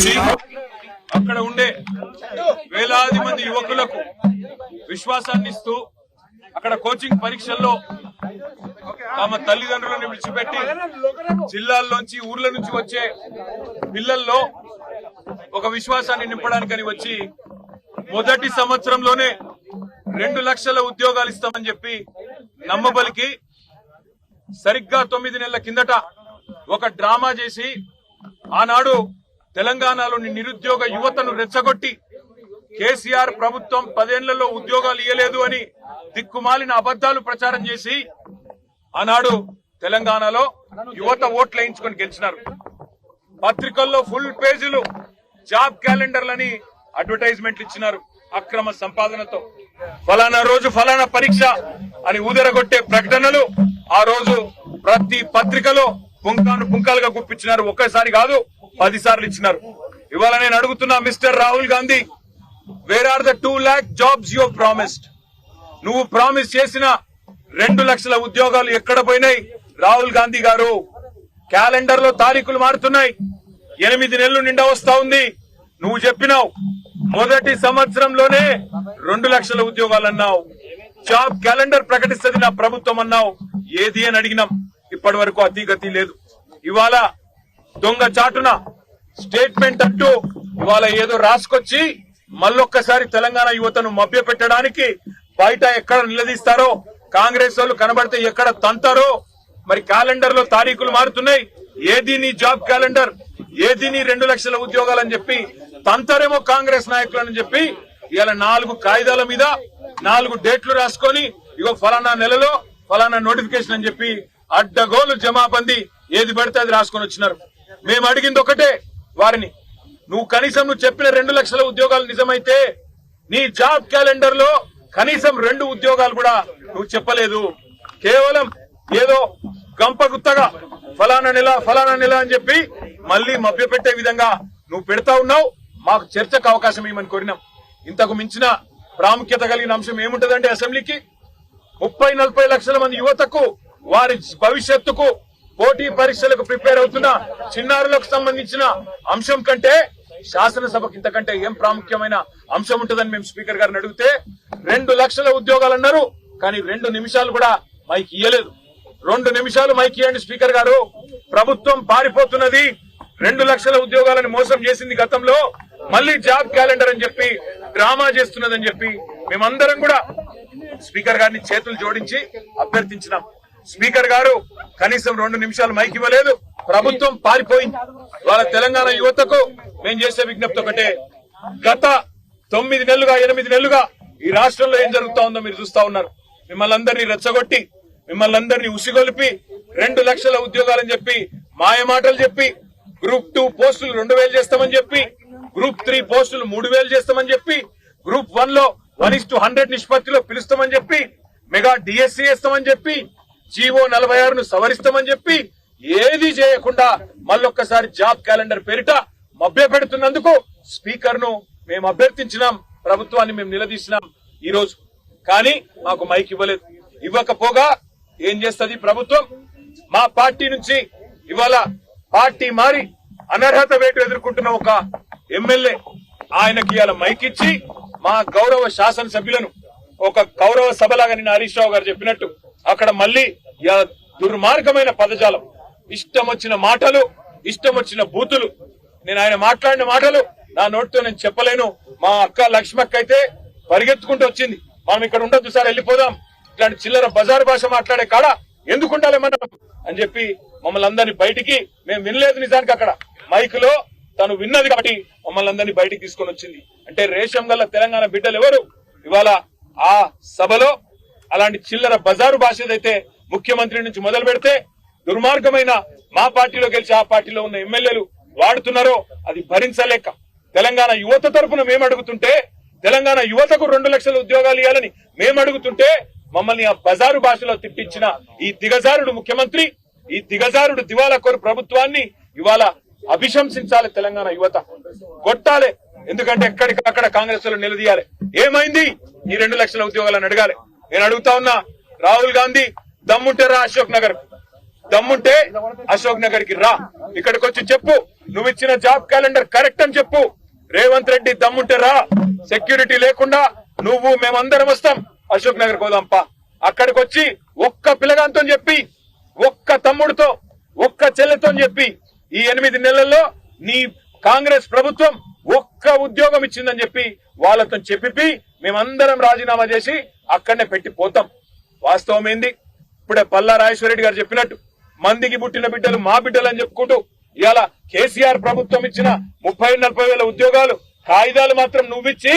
వచ్చి అక్కడ ఉండే వేలాది మంది యువకులకు విశ్వాసాన్ని ఇస్తూ అక్కడ కోచింగ్ పరీక్షల్లో తమ తల్లిదండ్రులను విడిచిపెట్టి జిల్లాల్లోంచి ఊర్ల నుంచి వచ్చే పిల్లల్లో ఒక విశ్వాసాన్ని నింపడానికని వచ్చి మొదటి సంవత్సరంలోనే 2 లక్షల ఉద్యోగాలు ఇస్తామని చెప్పి నమ్మబలికి సరిగ్గా 9 నెలల కిందట ఒక డ్రామా చేసి ఆనాడు తెలంగాణలోని నిరుద్యోగ యువతను రెచ్చగొట్టి కేసీఆర్ ప్రభుత్వం 10 ఏళ్లలో ఉద్యోగాలు ఇయ్యలేదు అని దిక్కుమాలిన అబద్దాలు ప్రచారం చేసి ఆనాడు తెలంగాణలో యువత ఓట్లు వేయించుకొని గెలిచినారు. పత్రికల్లో ఫుల్ పేజీలు జాబ్ క్యాలెండర్లని అడ్వర్టైజ్మెంట్లు ఇచ్చినారు. అక్రమ సంపాదనతో ఫలానా రోజు ఫలానా పరీక్ష అని ఊదరగొట్టే ప్రకటనలు ఆ రోజు ప్రతి పత్రికలో పుంకాలుగా గుప్పించినారు. ఒక్కసారి కాదు 10 సార్లు ఇచ్చినారు. ఇవాళ నేను అడుగుతున్నా Mr Rahul Gandhi, where are the 2 lakh jobs you promised? నువ్వు ప్రామిస్ చేసిన 2 లక్షల ఉద్యోగాలు ఎక్కడ పోయినాయి? రాహుల్ గాంధీ గారు, క్యాలెండర్ లో తారీఖులు మారుతున్నాయి. 8 నెలలు నిండా వస్తా ఉంది. నువ్వు చెప్పినావు మొదటి సంవత్సరంలోనే 2 లక్షల ఉద్యోగాలు అన్నావు. జాబ్ క్యాలెండర్ ప్రకటిస్తుంది నా ప్రభుత్వం అన్నావు. ఏది అని అడిగినాం. ఇప్పటి వరకు అతిగతి లేదు. ఇవాళ దొంగ చాటున స్టేట్మెంట్ అంటూ ఇవాళ ఏదో రాసుకొచ్చి మళ్ళొక్కసారి తెలంగాణ యువతను మభ్య పెట్టడానికి బయట ఎక్కడ నిలదీస్తారో, కాంగ్రెస్ వాళ్ళు కనబడితే ఎక్కడ తంతారో. మరి క్యాలెండర్ లో తారీఖులు మారుతున్నాయి. ఏది నీ జాబ్ క్యాలెండర్, ఏది నీ 2 లక్షల ఉద్యోగాలని చెప్పి తంతరేమో కాంగ్రెస్ నాయకులని చెప్పి ఇలా 4 కాగితాల మీద 4 డేట్లు రాసుకొని ఇగో ఫలానా నెలలో ఫలానా నోటిఫికేషన్ అని చెప్పి అడ్డగోలు జమాబందీ ఏది పడితే అది రాసుకొని వచ్చినారు. మేము అడిగింది ఒకటే వారిని, నువ్వు కనీసం నువ్వు చెప్పిన 2 లక్షల ఉద్యోగాలు నిజమైతే నీ జాబ్ క్యాలెండర్ లో కనీసం 2 ఉద్యోగాలు కూడా నువ్వు చెప్పలేదు. కేవలం ఏదో గంపగుత్తగా ఫలానా నెల అని చెప్పి మళ్లీ మభ్యపెట్టే విధంగా నువ్వు పెడతా ఉన్నావు. మాకు చర్చకు అవకాశం ఇవ్వమని కోరినాం. ఇంతకు మించిన ప్రాముఖ్యత కలిగిన అంశం ఏముంటదంటే అసెంబ్లీకి 30-40 లక్షల మంది యువతకు వారి భవిష్యత్తుకు పోటీ పరీక్షలకు ప్రిపేర్ అవుతున్న చిన్నారులకు సంబంధించిన అంశం కంటే శాసనసభకు ఇంతకంటే ఏం ప్రాముఖ్యమైన అంశం ఉంటుందని మేము స్పీకర్ గారిని అడిగితే 2 లక్షల ఉద్యోగాలు అన్నారు. కానీ 2 నిమిషాలు కూడా మైక్ ఇయ్యలేదు. 2 నిమిషాలు మైక్ ఇవ్వండి స్పీకర్ గారు. ప్రభుత్వం పారిపోతున్నది. 2 లక్షల ఉద్యోగాలను మోసం చేసింది గతంలో. మళ్లీ జాబ్ క్యాలెండర్ అని చెప్పి డ్రామా చేస్తున్నదని చెప్పి మేమందరం కూడా స్పీకర్ గారిని చేతులు జోడించి అభ్యర్థించినాం. స్పీకర్ గారు కనీసం 2 నిమిషాలు మైక్ ఇవ్వలేదు. ప్రభుత్వం పారిపోయింది. వాళ్ళ తెలంగాణ యువతకు మేము చేసే విజ్ఞప్తి ఒకటే, గత 9 నెలలుగా 8 నెలలుగా ఈ రాష్ట్రంలో ఏం జరుగుతా ఉందో మీరు చూస్తా ఉన్నారు. మిమ్మల్ని అందరినీ రెచ్చగొట్టి, మిమ్మల్ని అందరినీ ఉసిగొలిపి 2 లక్షల ఉద్యోగాలని చెప్పి మాయమాటలు చెప్పి గ్రూప్ 2 పోస్టులు 2000 చేస్తామని చెప్పి, గ్రూప్ 3 పోస్టులు 3000 చేస్తామని చెప్పి, గ్రూప్ 1 లో 1:100 నిష్పత్తిలో పిలుస్తామని చెప్పి, మెగా డిఎస్సీ వేస్తామని చెప్పి, జీవో 46ను సవరిస్తామని చెప్పి ఏది చేయకుండా మళ్ళొక్కసారి జాబ్ క్యాలెండర్ పేరిట మభ్య పెడుతున్నందుకు స్పీకర్ ను మేము అభ్యర్థించినాం. ప్రభుత్వాన్ని మేము నిలదీసినాం ఈ రోజు. కానీ మాకు మైక్ ఇవ్వలేదు. ఇవ్వకపోగా ఏం చేస్తుంది ప్రభుత్వం? మా పార్టీ నుంచి ఇవాళ పార్టీ మారి అనర్హత వేటు ఎదుర్కొంటున్న ఒక ఎమ్మెల్యే, ఆయనకి ఇవాళ మైక్ ఇచ్చి మా గౌరవ శాసనసభ్యులను ఒక గౌరవ సభలాగా నిన్న హరీష్ రావు గారు చెప్పినట్టు అక్కడ మళ్లీ దుర్మార్గమైన పదజాలం, ఇష్టం వచ్చిన మాటలు, ఇష్టం వచ్చిన బూతులు. నేను ఆయన మాట్లాడిన మాటలు నా నోటితో నేను చెప్పలేను. మా అక్క లక్ష్మక్క అయితే పరిగెత్తుకుంటూ వచ్చింది, మనం ఇక్కడ ఉండొద్దు సార్ వెళ్ళిపోదాం, ఇట్లాంటి చిల్లర బజారు భాష మాట్లాడే కాడ ఎందుకుండాలి మనం అని చెప్పి మమ్మల్ని అందరినీ బయటికి, మేము వినలేదు నిజానికి అక్కడ మైక్ లో తను విన్నది కాబట్టి మమ్మల్ని అందరినీ బయటికి తీసుకొని వచ్చింది. అంటే రేషం గల్ల తెలంగాణ బిడ్డలు ఎవరు ఇవాళ ఆ సభలో అలాంటి చిల్లర బజారు భాష ఏదైతే ముఖ్యమంత్రి నుంచి మొదలు పెడితే దుర్మార్గమైన మా పార్టీలో గెలిచి ఆ పార్టీలో ఉన్న ఎమ్మెల్యేలు వాడుతున్నారో అది భరించలేక తెలంగాణ యువత తరఫున మేము అడుగుతుంటే, తెలంగాణ యువతకు 2 లక్షల ఉద్యోగాలు ఇవ్వాలని మేము అడుగుతుంటే మమ్మల్ని ఆ బజారు భాషలో తిట్టించిన ఈ దిగజారుడు ముఖ్యమంత్రి, ఈ దిగజారుడు దివాలాకోరు ప్రభుత్వాన్ని ఇవాళ అభిశంసించాలి. తెలంగాణ యువత కొట్టాలి. ఎందుకంటే ఎక్కడికక్కడ కాంగ్రెస్ లో నిలదీయాలి. ఏమైంది ఈ 2 లక్షల ఉద్యోగాలను అడగాలి. నేను అడుగుతా ఉన్నా, రాహుల్ గాంధీ దమ్ముంటే రా అశోక్ నగర్, దమ్ముంటే అశోక్ నగర్ కి రా, ఇక్కడికి వచ్చి చెప్పు నువ్వు ఇచ్చిన జాబ్ క్యాలెండర్ కరెక్ట్ అని చెప్పు. రేవంత్ రెడ్డి దమ్ముంటే రా, సెక్యూరిటీ లేకుండా నువ్వు మేమందరం వస్తాం, అశోక్ నగర్ కోదాంపా. అక్కడికి వచ్చి ఒక్క పిల్లగాంతో చెప్పి, ఒక్క తమ్ముడితో, ఒక్క చెల్లెతో చెప్పి ఈ 8 నెలల్లో నీ కాంగ్రెస్ ప్రభుత్వం ఒక్క ఉద్యోగం ఇచ్చిందని చెప్పి వాళ్ళతో చెప్పి మేమందరం రాజీనామా చేసి అక్కడనే పెట్టి పోతాం. వాస్తవం ఏంది? ఇప్పుడే పల్లా రాజేశ్వరరెడ్డి గారు చెప్పినట్టు మందికి పుట్టిన బిడ్డలు మా బిడ్డలు అని చెప్పుకుంటూ ఇవాళ కేసీఆర్ ప్రభుత్వం ఇచ్చిన 30-40 వేల ఉద్యోగాలు కాగితాలు మాత్రం నువ్విచ్చి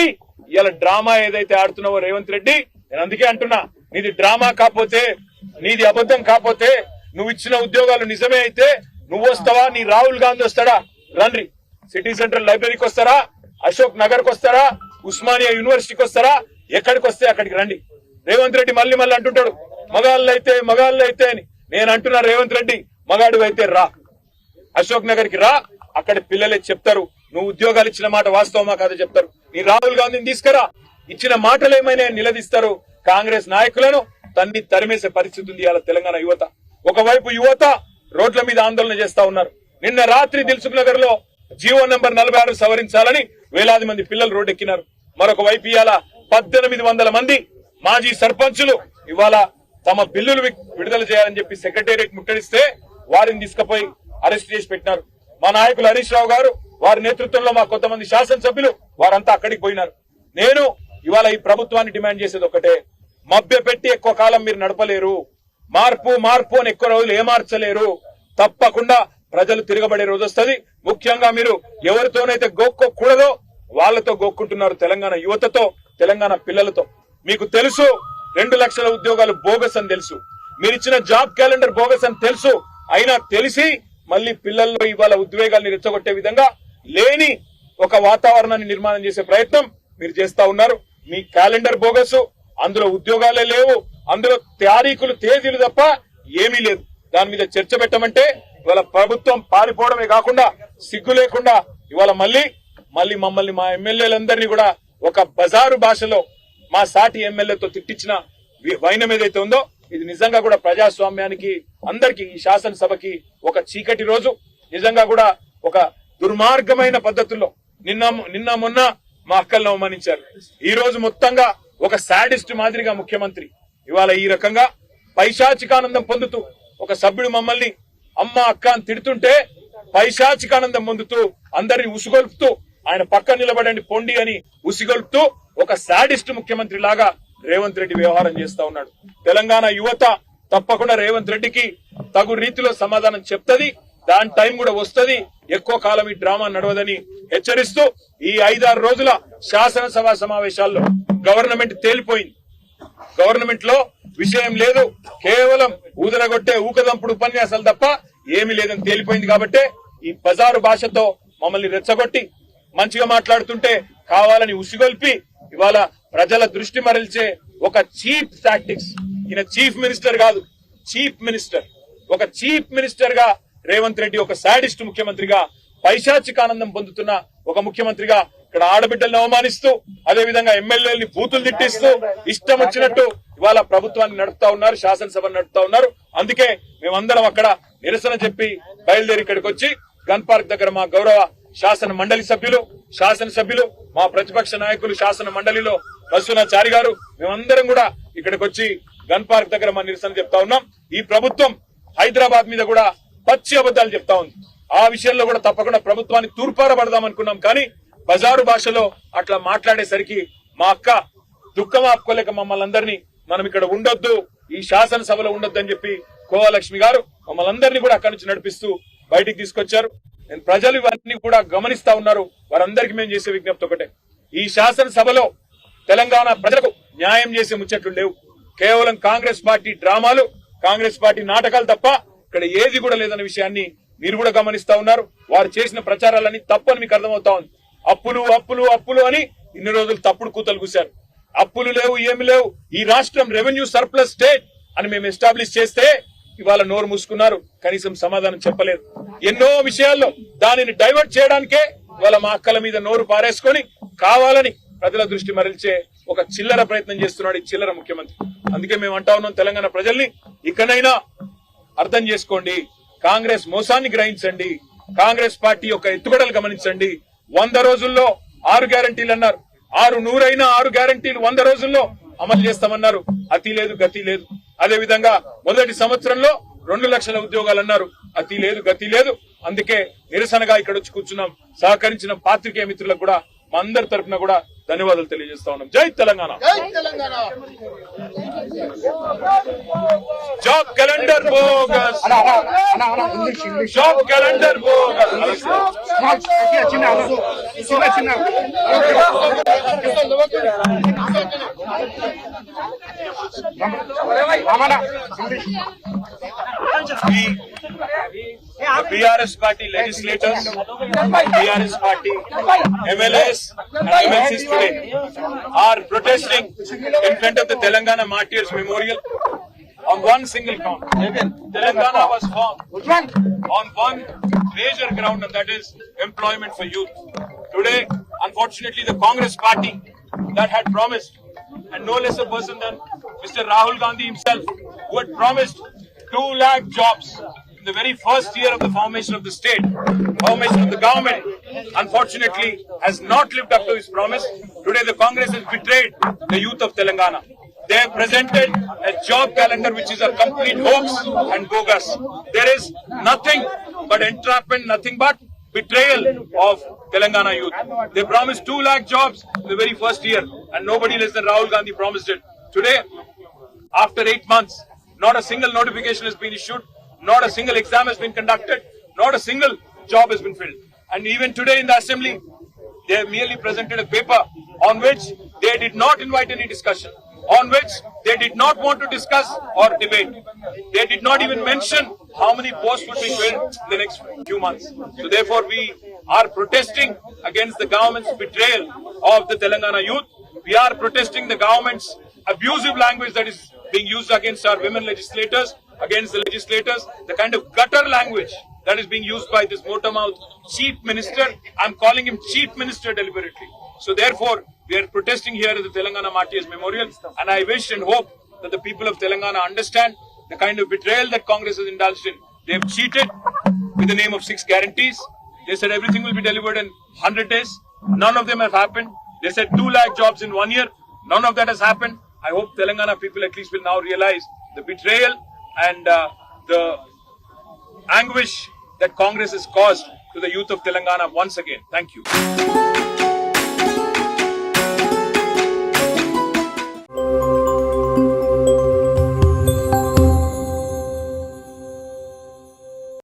ఇవాళ డ్రామా ఏదైతే ఆడుతున్నావో రేవంత్ రెడ్డి, నేను అందుకే అంటున్నా, నీది డ్రామా కాకపోతే, నీది అబద్ధం కాకపోతే, నువ్వు ఇచ్చిన ఉద్యోగాలు నిజమే అయితే నువ్వు వస్తావా, నీ రాహుల్ గాంధీ వస్తాడా? రండి, సిటీ సెంట్రల్ లైబ్రరీకి వస్తారా, అశోక్ నగర్ కు వస్తారా, ఉస్మానియా యూనివర్సిటీకి వస్తారా, ఎక్కడికి వస్తే అక్కడికి రండి. రేవంత్ రెడ్డి మళ్ళీ అంటుంటాడు మగాళ్ళు అయితే అని. నేను అంటున్నా రేవంత్ రెడ్డి, మగాడు అయితే రా, అశోక్ నగర్ కి రా, అక్కడ పిల్లలే చెప్తారు నువ్వు ఉద్యోగాలు ఇచ్చిన మాట వాస్తవమా కాదో చెప్తారు. నీ రాహుల్ గాంధీని తీసుకురా, ఇచ్చిన మాటలు ఏమైనా నిలదీస్తారు. కాంగ్రెస్ నాయకులను తరిమేసే పరిస్థితి ఉంది ఇవాళ తెలంగాణ యువత. ఒకవైపు యువత రోడ్ల మీద ఆందోళన చేస్తా ఉన్నారు. నిన్న రాత్రి దిల్సుఖ్ నగర్ లో జీవో నంబర్ 46 సవరించాలని వేలాది మంది పిల్లలు రోడ్డెక్కినారు. మరొక వైపు ఇవాళ 1800 మంది మాజీ సర్పంచులు ఇవాళ తమ బిల్లులు విడుదల చేయాలని చెప్పి సెక్రటేరియట్ ముట్టడిస్తే వారిని తీసుకుపోయి అరెస్ట్ చేసి పెట్టినారు. మా నాయకులు హరీష్ రావు గారు, వారి నేతృత్వంలో మా కొంతమంది శాసనసభ్యులు వారంతా అక్కడికి పోయినారు. నేను ఇవాళ ఈ ప్రభుత్వాన్ని డిమాండ్ చేసేది ఒకటే, మభ్య పెట్టి ఎక్కువ కాలం మీరు నడపలేరు. మార్పు అని ఎక్కువ రోజులు ఏమార్చలేరు. తప్పకుండా ప్రజలు తిరగబడే రోజు వస్తుంది. ముఖ్యంగా మీరు ఎవరితోనైతే గోక్కోకూడదో వాళ్లతో గోక్కుంటున్నారు, తెలంగాణ యువతతో, తెలంగాణ పిల్లలతో. మీకు తెలుసు 2 లక్షల ఉద్యోగాలు బోగస్ అని తెలుసు, మీరిచ్చిన జాబ్ క్యాలెండర్ బోగస్ అని తెలుసు. అయినా తెలిసి మళ్ళీ పిల్లల్లో ఇవాళ ఉద్వేగాల్ని రెచ్చగొట్టే విధంగా లేని ఒక వాతావరణాన్ని నిర్మాణం చేసే ప్రయత్నం మీరు చేస్తా ఉన్నారు. మీ క్యాలెండర్ బోగస్, అందులో ఉద్యోగాలే లేవు, అందులో తారీఖులు తేదీలు తప్ప ఏమీ లేదు. దాని మీద చర్చ పెట్టమంటే ఇవాళ ప్రభుత్వం పారిపోవడమే కాకుండా సిగ్గు లేకుండా ఇవాళ మళ్ళీ మమ్మల్ని మా ఎమ్మెల్యేలందరినీ కూడా ఒక బజారు భాషలో మా సాటి ఎమ్మెల్యేతో తిట్టించిన వైనం ఏదైతే ఉందో ఇది నిజంగా కూడా ప్రజాస్వామ్యానికి, అందరికీ, ఈ శాసనసభకి ఒక చీకటి రోజు. నిజంగా కూడా ఒక దుర్మార్గమైన పద్ధతుల్లో నిన్న మొన్న మా అక్కలను అవమానించారు. ఈ రోజు మొత్తంగా ఒక సాడిస్ట్ మాదిరిగా ముఖ్యమంత్రి ఇవాళ ఈ రకంగా పైశాచికానందం పొందుతూ, ఒక సభ్యుడు మమ్మల్ని అమ్మ అక్క అని తిడుతుంటే పైశాచికానందం పొందుతూ అందరిని ఉసిగొల్పుతూ, ఆయన పక్క నిలబడండి పొండి అని ఉసిగొల్పుతూ ఒక సాడిస్ట్ ముఖ్యమంత్రి లాగా రేవంత్ రెడ్డి వ్యవహారం చేస్తా ఉన్నాడు. తెలంగాణ యువత తప్పకుండా రేవంత్ రెడ్డికి తగు రీతిలో సమాధానం చెప్తది. దాని టైం కూడా వస్తది. ఎక్కువ కాలం ఈ డ్రామా నడవదని హెచ్చరిస్తూ ఈ 5-6 రోజుల శాసనసభ సమావేశాల్లో గవర్నమెంట్ తేలిపోయింది. గవర్నమెంట్ లో విషయం లేదు, కేవలం ఊదరగొట్టే ఊకదంపుడు ఉపన్యాసాలు తప్ప ఏమీ లేదని తేలిపోయింది. కాబట్టి ఈ బజారు భాషతో మమ్మల్ని రెచ్చగొట్టి మంచిగా మాట్లాడుతుంటే కావాలని ఉసిగొల్పి ఇవాళ ప్రజల దృష్టి మరల్చే ఒక చీప్ టాక్టిక్స్. ఈయన చీఫ్ మినిస్టర్ కాదు, చీఫ్ మినిస్టర్. ఒక చీఫ్ మినిస్టర్ గా రేవంత్ రెడ్డి ఒక సాడిస్ట్ ముఖ్యమంత్రిగా, పైశాచికానందం పొందుతున్న ఒక ముఖ్యమంత్రిగా ఇక్కడ ఆడబిడ్డలను అవమానిస్తూ, అదేవిధంగా ఎమ్మెల్యేలని బూతులు తిట్టిస్తూ ఇష్టం వచ్చినట్టు ఇవాళ ప్రభుత్వాన్ని నడుపుతా ఉన్నారు, శాసనసభను నడుపుతా ఉన్నారు. అందుకే మేమందరం అక్కడ నిరసన చెప్పి బయలుదేరి ఇక్కడికి వచ్చి గన్ పార్క్ దగ్గర మా గౌరవ శాసన మండలి శాసనసభ్యులు, మా ప్రతిపక్ష నాయకులు శాసన మండలిలో బస్సునాచారి గారు, మేమందరం కూడా ఇక్కడికి వచ్చి గన్ పార్క్ దగ్గర మా నిరసన చెప్తా ఉన్నాం. ఈ ప్రభుత్వం హైదరాబాద్ మీద కూడా పచ్చి అబద్దాలు చెప్తా ఉంది. ఆ విషయంలో కూడా తప్పకుండా ప్రభుత్వాన్ని తూర్పారబడదాం అనుకున్నాం. కానీ బజారు భాషలో అట్లా మాట్లాడేసరికి మా అక్క దుఃఖం ఆపుకోలేక మమ్మల్ని అందరినీ మనం ఇక్కడ ఉండొద్దు, ఈ శాసనసభలో ఉండొద్దు అని చెప్పి కోవలక్ష్మి గారు మమ్మల్ని అందరినీ కూడా అక్కడి నుంచి నడిపిస్తూ బయటికి తీసుకొచ్చారు. ప్రజలు ఇవన్నీ కూడా గమనిస్తా ఉన్నారు. వారందరికీ మేము చేసే విజ్ఞప్తి ఒకటే, ఈ శాసనసభలో తెలంగాణ ప్రజలకు న్యాయం చేసే ముచ్చట్లు లేవు. కేవలం కాంగ్రెస్ పార్టీ డ్రామాలు, కాంగ్రెస్ పార్టీ నాటకాలు తప్ప ఇక్కడ ఏది కూడా లేదన్న విషయాన్ని మీరు కూడా గమనిస్తా ఉన్నారు. వారు చేసిన ప్రచారాలన్నీ తప్పని మీకు అర్థమవుతా ఉంది. అప్పులు అని ఇన్ని రోజులు తప్పుడు కూతలు కూశారు. అప్పులు లేవు, ఏమి లేవు, ఈ రాష్ట్రం రెవెన్యూ సర్ప్లస్ స్టేట్ అని మేము ఎస్టాబ్లిష్ చేస్తే ఇవాళ నోరు మూసుకున్నారు, కనీసం సమాధానం చెప్పలేదు. ఎన్నో విషయాల్లో దానిని డైవర్ట్ చేయడానికే ఇవాళ మా అక్కల మీద నోరు పారేసుకొని కావాలని ప్రజల దృష్టి మరల్చే ఒక చిల్లర ప్రయత్నం చేస్తున్నాడు ఈ చిల్లర ముఖ్యమంత్రి. అందుకే మేము అంటా ఉన్నాం తెలంగాణ ప్రజల్ని, ఇకనైనా అర్థం చేసుకోండి, కాంగ్రెస్ మోసాన్ని గ్రహించండి. కాంగ్రెస్ పార్టీ యొక్క ఎత్తుగడలు గమనించండి. 100 రోజుల్లో 6 గ్యారంటీలు అన్నారు. 6 గ్యారంటీలు 100 రోజుల్లో అమలు చేస్తామన్నారు. అతి లేదు గతి లేదు. అదే విధంగా మొదటి సంవత్సరంలో 2 లక్షల ఉద్యోగాలు అన్నారు. అతి లేదు గతి లేదు. అందుకే నిరసనగా ఇక్కడ వచ్చి కూర్చున్నాం. సహకరించిన పాత్రికేయ మిత్రులకు కూడా మా అందరి తరఫున కూడా ధన్యవాదాలు తెలియజేస్తా ఉన్నాం. జై Telangana. Job calendar bogus, job calendar bogus. The BRS party legislators, BRS party MLAs and MLCs today are protesting in front of the Telangana Martyrs Memorial on one single count. Telangana was formed on one major ground, and that is employment for youth. Today, unfortunately, the Congress party that had promised, and no less a person than Mr. Rahul Gandhi himself, who had promised 2 lakh jobs in the very first year of the formation of the state, formation of the government, unfortunately has not lived up to his promise. Today the Congress has betrayed the youth of Telangana. They have presented a job calendar which is a complete hoax and bogus. There is nothing but entrapment, nothing but betrayal of Telangana youth. They promised 2 lakh jobs in the very first year, and nobody less than Rahul Gandhi promised it. Today, after 8 months, not a single notification has been issued, not a single exam has been conducted, not a single job has been filled. And even today in the assembly, they have merely presented a paper on which they did not invite any discussion, on which they did not want to discuss or debate. They did not even mention how many posts would be filled in the next few months. So therefore we are protesting against the government's betrayal of the Telangana youth. We are protesting the government's abusive language that is being used against our women legislators, against the legislators, the kind of gutter language that is being used by this motor-mouth chief minister. I'm calling him chief minister deliberately. So therefore, we are protesting here at the Telangana Martyrs Memorial, and I wish and hope that the people of Telangana understand the kind of betrayal that Congress has indulged in. They have cheated with the name of 6 guarantees. They said everything will be delivered in 100 days. None of them have happened. They said 2 lakh jobs in 1 year. None of that has happened. I hope Telangana people at least will now realize the betrayal and the anguish that Congress has caused to the youth of Telangana once again. Thank you.